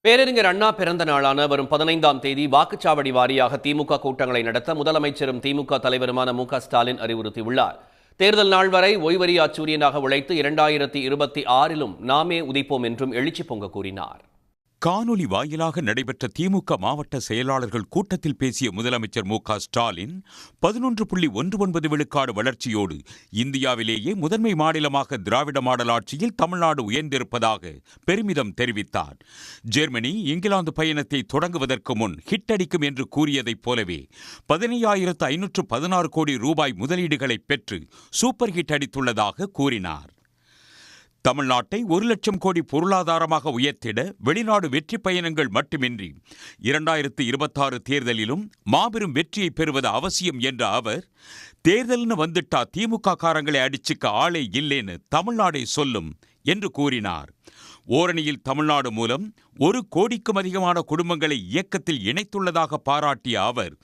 பேரறிஞர் அண்ணா பிறந்த நாளான வரும் 15ஆம் தேதி வாக்குச்சாவடி வாரியாக திமுக கூட்டங்களை நடத்த முதலமைச்சரும் திமுக தலைவருமான மு.க.ஸ்டாலின் அறிவுறுத்தியுள்ளார். தேர்தல் நாள் வரை ஓய்வறியா சூரியனாக உழைத்து 2026லும் நாமே உதிப்போம் என்றும் எழுச்சி பொங்க கூறினார். காணொலி வாயிலாக நடைபெற்ற திமுக மாவட்ட செயலாளர்கள் கூட்டத்தில் பேசிய முதலமைச்சர் மு.க.ஸ்டாலின் 11.19 விழுக்காடு வளர்ச்சியோடு இந்தியாவிலேயே முதன்மை மாநிலமாக திராவிட மாடல் ஆட்சியில் தமிழ்நாடு உயர்ந்திருப்பதாக பெருமிதம் தெரிவித்தார். ஜெர்மனி, இங்கிலாந்து பயணத்தை தொடங்குவதற்கு முன் ஹிட் அடிக்கும் என்று கூறியதைப் போலவே 15,516 கோடி ரூபாய் முதலீடுகளை பெற்று சூப்பர் ஹிட் அடித்துள்ளதாக கூறினார். தமிழ்நாட்டை 1 லட்சம் கோடி பொருளாதாரமாக உயர்த்திட வெளிநாடு வெற்றி பயணங்கள் மட்டுமின்றி 2026 தேர்தலிலும் மாபெரும் வெற்றியை பெறுவது அவசியம் என்ற அவர், தேர்தல்னு வந்துட்டா திமுக காரங்களை அடிச்சுக்க ஆளே இல்லேன்னு தமிழ்நாடே சொல்லும் என்று கூறினார். ஓரணியில் தமிழ்நாடு மூலம் 1 கோடிக்கும் அதிகமான குடும்பங்களை இயக்கத்தில் இணைத்துள்ளதாக பாராட்டிய அவர்,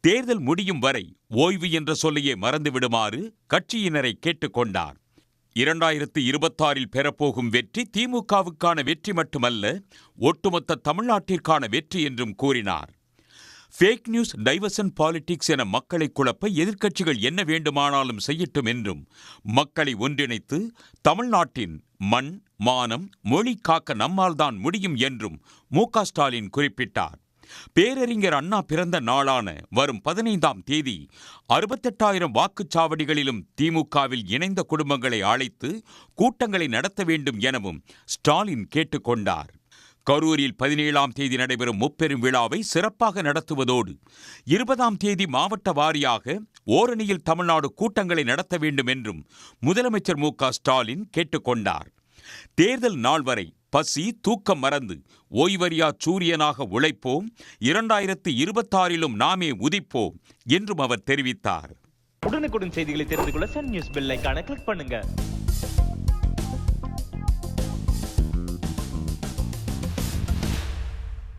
தேர்தல் முடியும் வரை ஓய்வு என்ற சொல்லையே மறந்துவிடுமாறு கட்சியினரை கேட்டுக்கொண்டார். 2026 பெறப்போகும் வெற்றி திமுகவுக்கான வெற்றி மட்டுமல்ல, ஒட்டுமொத்த தமிழ்நாட்டிற்கான வெற்றி என்றும் கூறினார். ஃபேக் நியூஸ், டைவர்சன் பாலிடிக்ஸ் என மக்களை குழப்ப எதிர்க்கட்சிகள் என்ன வேண்டுமானாலும் செய்யட்டும் என்றும், மக்களை ஒன்றிணைத்து தமிழ்நாட்டின் மண், மானம், மொழி காக்க நம்மால்தான் முடியும் என்றும் மு.க.ஸ்டாலின் குறிப்பிட்டார். பேரறிஞர் அண்ணா பிறந்த நாளான வரும் 15ஆம் தேதி 68,000 வாக்குச்சாவடிகளிலும் திமுகவில் இணைந்த குடும்பங்களை அழைத்து கூட்டங்களை நடத்த வேண்டும் எனவும் ஸ்டாலின் கேட்டுக்கொண்டார். கரூரில் 17ஆம் தேதி நடைபெறும் முப்பெரும் விழாவை சிறப்பாக நடத்துவதோடு 20ஆம் தேதி மாவட்ட வாரியாக ஓரணியில் தமிழ்நாடு கூட்டங்களை நடத்த வேண்டும் என்றும் முதலமைச்சர் மு.க.ஸ்டாலின் கேட்டுக்கொண்டார். தேர்தல் நாள் வரை பசி, தூக்கம் மறந்து ஓய்வறியா சூரியனாக உழைப்போம், 2026லும் நாமே உதிப்போம் என்றும் அவர் தெரிவித்தார். உடனுக்குடன் செய்திகளை தெரிந்து கொள்ள சன் நியூஸ் பெல் ஐகானை கிளிக் பண்ணுங்க.